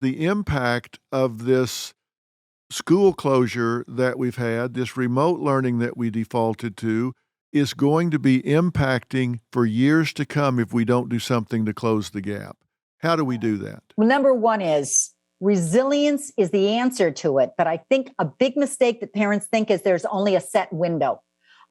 the impact of this school closure that we've had, this remote learning that we defaulted to, is going to be impacting for years to come if we don't do something to close the gap. How do we do that? Well, number one is resilience is the answer to it. But I think a big mistake that parents think is there's only a set window.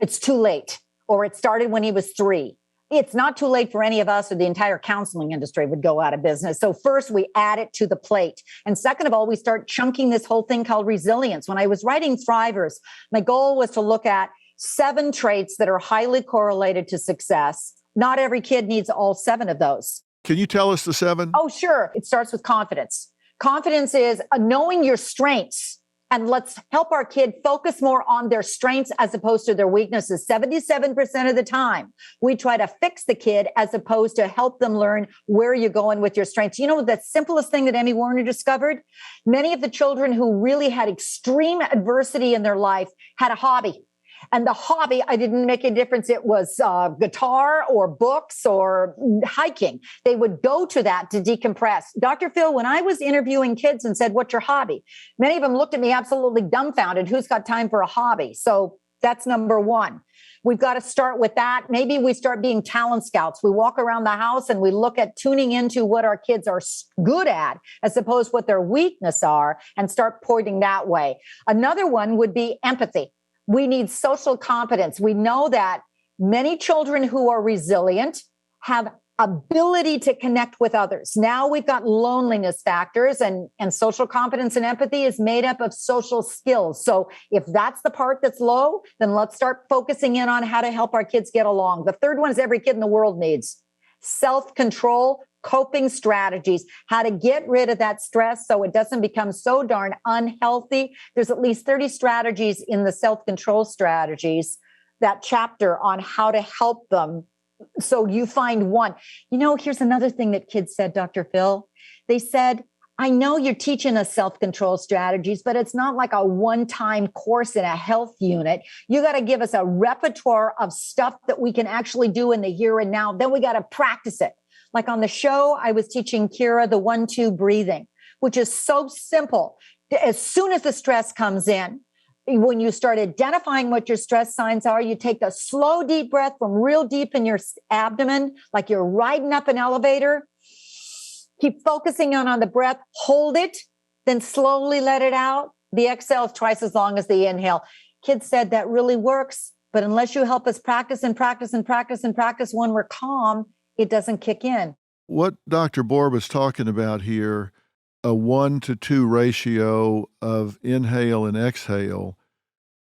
It's too late, or it started when he was 3. It's not too late for any of us, or the entire counseling industry would go out of business. So first, we add it to the plate. And second of all, we start chunking this whole thing called resilience. When I was writing Thrivers, my goal was to look at 7 traits that are highly correlated to success. Not every kid needs all 7 of those. Can you tell us the 7? Oh, sure. It starts with confidence. Confidence is knowing your strengths. And let's help our kid focus more on their strengths as opposed to their weaknesses. 77% of the time, we try to fix the kid as opposed to help them learn where you're going with your strengths. You know, the simplest thing that Emmy Warner discovered? Many of the children who really had extreme adversity in their life had a hobby. And the hobby, I didn't make a difference. It was guitar or books or hiking. They would go to that to decompress. Dr. Phil, when I was interviewing kids and said, what's your hobby? Many of them looked at me absolutely dumbfounded. Who's got time for a hobby? So that's number one. We've got to start with that. Maybe we start being talent scouts. We walk around the house and we look at tuning into what our kids are good at as opposed to what their weaknesses are and start pointing that way. Another one would be empathy. We need social competence. We know that many children who are resilient have ability to connect with others. Now we've got loneliness factors, and social competence and empathy is made up of social skills. So if that's the part that's low, then let's start focusing in on how to help our kids get along. The third one is every kid in the world needs self-control, coping strategies, how to get rid of that stress so it doesn't become so darn unhealthy. There's at least 30 strategies in the self-control strategies, that chapter on how to help them. So you find one. You know, here's another thing that kids said, Dr. Phil. They said, I know you're teaching us self-control strategies, but it's not like a one-time course in a health unit. You got to give us a repertoire of stuff that we can actually do in the here and now. Then we got to practice it. Like on the show, I was teaching Kira the 1-2 breathing, which is so simple. As soon as the stress comes in, when you start identifying what your stress signs are, you take the slow, deep breath from real deep in your abdomen, like you're riding up an elevator. Keep focusing on the breath, hold it, then slowly let it out. The exhale is twice as long as the inhale. Kids said that really works, but unless you help us practice and practice and practice and practice when we're calm, it doesn't kick in. What Dr. Borba is talking about here, a 1-to-2 ratio of inhale and exhale,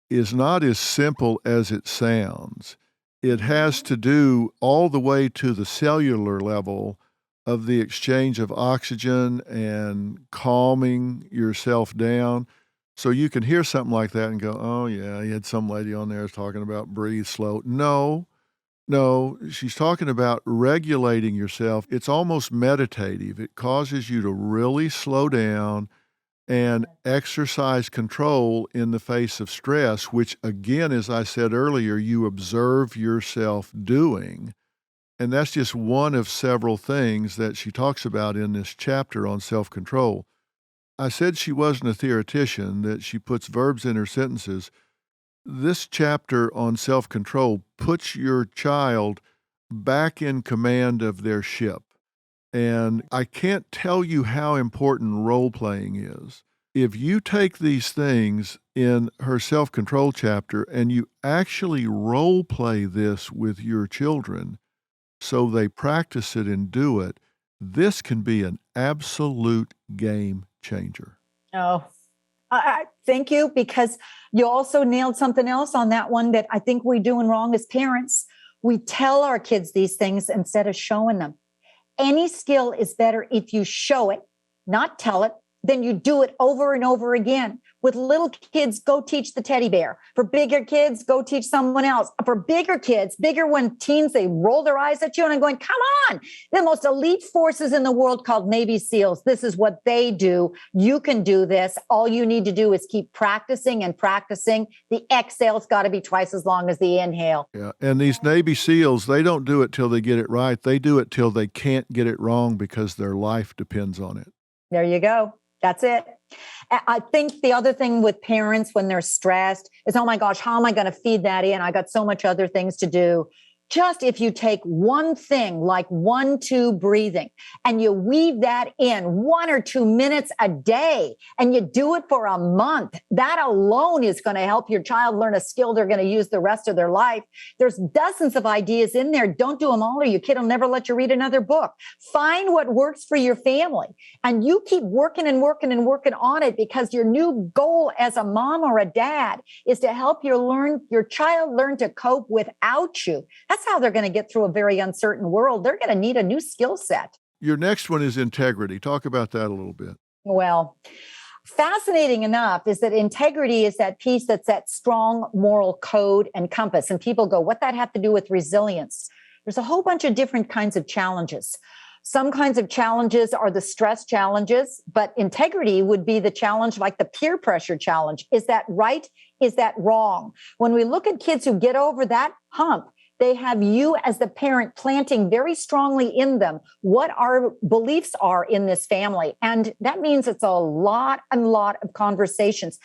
is not as simple as it sounds. It has to do all the way to the cellular level of the exchange of oxygen and calming yourself down. So you can hear something like that and go, oh yeah, you had some lady on there talking about breathe slow. No, she's talking about regulating yourself. It's almost meditative. It causes you to really slow down and exercise control in the face of stress, which again, as I said earlier, you observe yourself doing. And that's just one of several things that she talks about in this chapter on self-control. I said she wasn't a theoretician, that she puts verbs in her sentences. This chapter on self-control puts your child back in command of their ship. And I can't tell you how important role-playing is. If you take these things in her self-control chapter and you actually role-play this with your children so they practice it and do it, this can be an absolute game changer. Oh, thank you, because you also nailed something else on that one that I think we're doing wrong as parents. We tell our kids these things instead of showing them. Any skill is better if you show it, not tell it. Then you do it over and over again. With little kids, go teach the teddy bear. For bigger kids, go teach someone else. For bigger kids, bigger when teens, they roll their eyes at you and I'm going, come on. The most elite forces in the world called Navy SEALs. This is what they do. You can do this. All you need to do is keep practicing and practicing. The exhale's got to be twice as long as the inhale. Yeah, and these Navy SEALs, they don't do it till they get it right. They do it till they can't get it wrong because their life depends on it. There you go. That's it. I think the other thing with parents when they're stressed is, oh my gosh, how am I going to feed that in? I got so much other things to do. Just if you take one thing like 1-2 breathing and you weave that in 1 or 2 minutes a day and you do it for a month, that alone is going to help your child learn a skill they're going to use the rest of their life. There's dozens of ideas in there. Don't do them all or your kid will never let you read another book. Find what works for your family and you keep working and working and working on it, because your new goal as a mom or a dad is to help your child learn to cope without you. That's how they're going to get through a very uncertain world. They're going to need a new skill set. Your next one is integrity. Talk about that a little bit. Well, fascinating enough is that integrity is that piece that's that strong moral code and compass. And people go, what that have to do with resilience? There's a whole bunch of different kinds of challenges. Some kinds of challenges are the stress challenges, but integrity would be the challenge like the peer pressure challenge. Is that right? Is that wrong? When we look at kids who get over that hump, they have you as the parent planting very strongly in them what our beliefs are in this family. And that means it's a lot of conversations.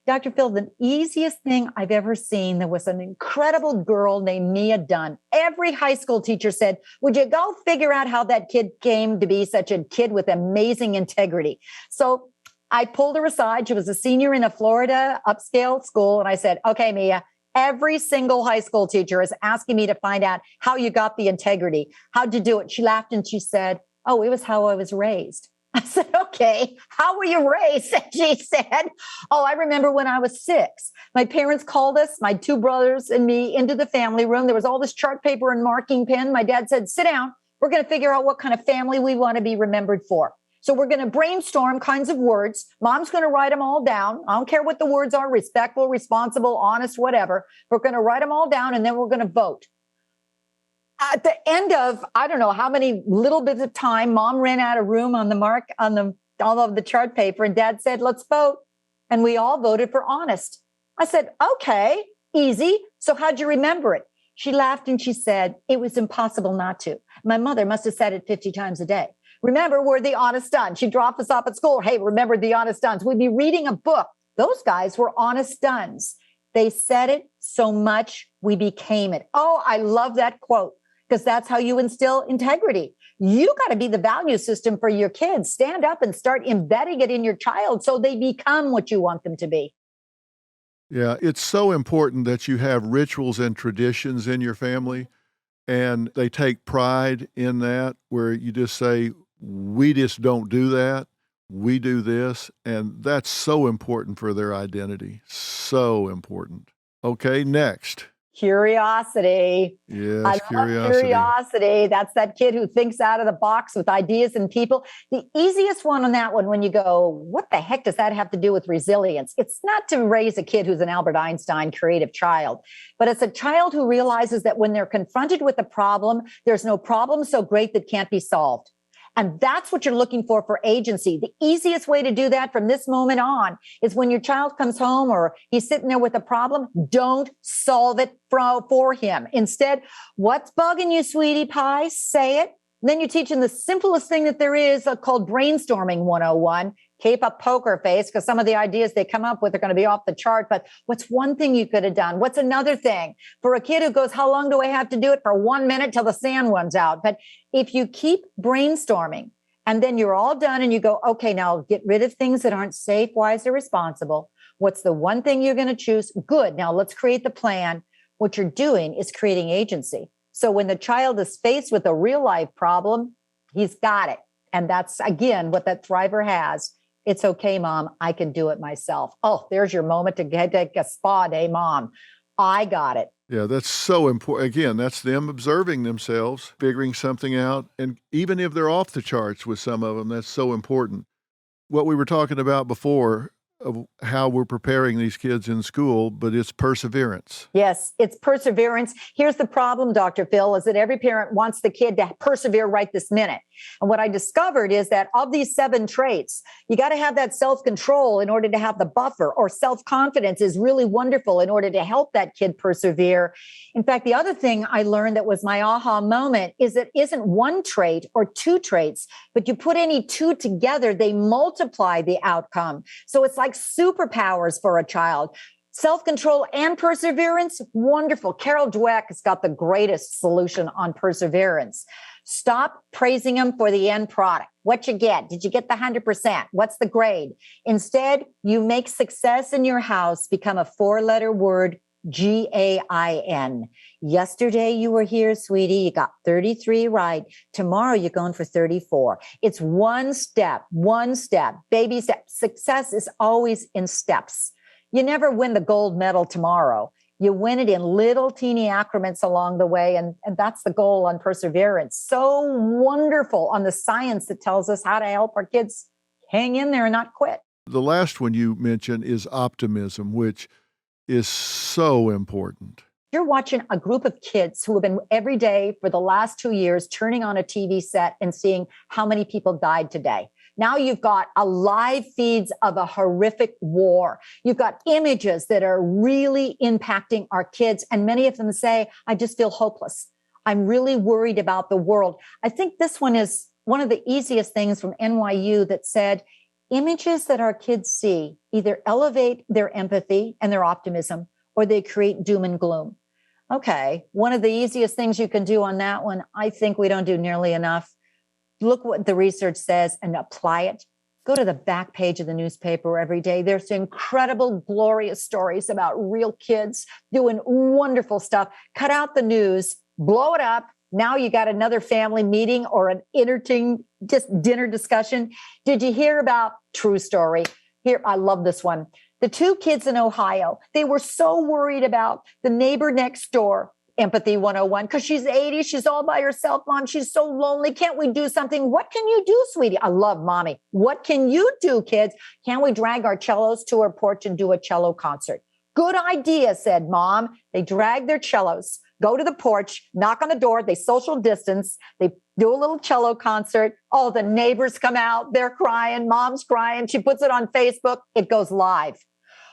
Dr. Phil, the easiest thing I've ever seen, there was an incredible girl named Mia Dunn. Every high school teacher said, would you go figure out how that kid came to be such a kid with amazing integrity? So I pulled her aside. She was a senior in a Florida upscale school. And I said, okay, Mia, every single high school teacher is asking me to find out how you got the integrity. How'd you do it? She laughed and she said, oh, it was how I was raised. I said, okay, how were you raised? And she said, oh, I remember when I was 6. My parents called us, my 2 brothers and me, into the family room. There was all this chart paper and marking pen. My dad said, sit down. We're going to figure out what kind of family we want to be remembered for. So we're going to brainstorm kinds of words. Mom's going to write them all down. I don't care what the words are, respectful, responsible, honest, whatever. We're going to write them all down and then we're going to vote. At the end of, I don't know how many little bits of time, Mom ran out of room on all of the chart paper and Dad said, let's vote. And we all voted for honest. I said, okay, easy. So how'd you remember it? She laughed and she said, it was impossible not to. My mother must have said it 50 times a day. Remember, we're the honest duns. She'd drop us off at school. Hey, remember the honest duns. We'd be reading a book. Those guys were honest duns. They said it so much, we became it. Oh, I love that quote, because that's how you instill integrity. You got to be the value system for your kids. Stand up and start embedding it in your child so they become what you want them to be. Yeah, it's so important that you have rituals and traditions in your family, and they take pride in that, where you just say, we just don't do that. We do this. And that's so important for their identity. So important. Okay, next. Curiosity. Yes, I love curiosity. That's that kid who thinks out of the box with ideas and people. The easiest one on that one, when you go, what the heck does that have to do with resilience? It's not to raise a kid who's an Albert Einstein creative child, but it's a child who realizes that when they're confronted with a problem, there's no problem so great that can't be solved. And that's what you're looking for agency. The easiest way to do that from this moment on is when your child comes home or he's sitting there with a problem, don't solve it for him. Instead, what's bugging you, sweetie pie? Say it. And then you teach them the simplest thing that there is called brainstorming 101. Keep a poker face, because some of the ideas they come up with are going to be off the chart. But what's one thing you could have done? What's another thing? For a kid who goes, how long do I have to do it? For 1 minute till the sand runs out. But if you keep brainstorming and then you're all done and you go, okay, now get rid of things that aren't safe, wise, or responsible. What's the one thing you're going to choose? Good. Now let's create the plan. What you're doing is creating agency. So when the child is faced with a real life problem, he's got it. And that's, again, what that thriver has. It's okay, Mom. I can do it myself. Oh, there's your moment to take a spa day, Mom. I got it. Yeah, that's so important. Again, that's them observing themselves, figuring something out. And even if they're off the charts with some of them, that's so important. What we were talking about before, of how we're preparing these kids in school, but it's perseverance. Yes, it's perseverance. Here's the problem, Dr. Phil, is that every parent wants the kid to persevere right this minute. And what I discovered is that of these 7 traits, you got to have that self-control in order to have the buffer, or self-confidence is really wonderful in order to help that kid persevere. In fact, the other thing I learned that was my aha moment is it isn't 1 trait or 2 traits, but you put any 2 together, they multiply the outcome. So it's like superpowers for a child. Self-control and perseverance, wonderful. Carol Dweck has got the greatest solution on perseverance. Stop praising them for the end product. What you get? Did you get the 100%? What's the grade? Instead, you make success in your house become a 4-letter word, GAIN. Yesterday you were here, sweetie. You got 33 right. Tomorrow you're going for 34. It's one step, baby step. Success is always in steps. You never win the gold medal tomorrow. You win it in little teeny increments along the way. And that's the goal on perseverance. So wonderful on the science that tells us how to help our kids hang in there and not quit. The last one you mentioned is optimism, which is so important. You're watching a group of kids who have been every day for the last 2 years turning on a TV set and seeing how many people died today. Now you've got a live feeds of a horrific war. You've got images that are really impacting our kids. And many of them say, I just feel hopeless. I'm really worried about the world. I think this one is one of the easiest things from NYU that said, images that our kids see either elevate their empathy and their optimism, or they create doom and gloom. Okay, one of the easiest things you can do on that one, I think we don't do nearly enough. Look what the research says and apply it. Go to the back page of the newspaper every day. There's incredible, glorious stories about real kids doing wonderful stuff. Cut out the news, blow it up. Now you got another family meeting or an entertaining just dinner discussion. Did you hear about true story? Here, I love this one. The 2 kids in Ohio, they were so worried about the neighbor next door. Empathy 101, because she's 80, she's all by herself, Mom. She's so lonely. Can't we do something? What can you do, sweetie? I love Mommy. What can you do, kids? Can we drag our cellos to her porch and do a cello concert? Good idea, said Mom. They drag their cellos, go to the porch, knock on the door, they social distance, they do a little cello concert. Oh, the neighbors come out, they're crying, Mom's crying. She puts it on Facebook, it goes live.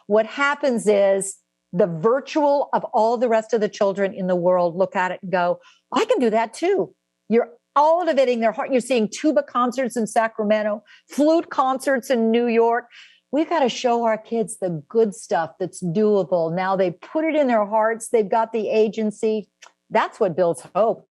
What happens is the virtual of all the rest of the children in the world look at it and go, I can do that too. You're elevating their heart. You're seeing tuba concerts in Sacramento, flute concerts in New York. We've got to show our kids the good stuff that's doable. Now they put it in their hearts. They've got the agency. That's what builds hope.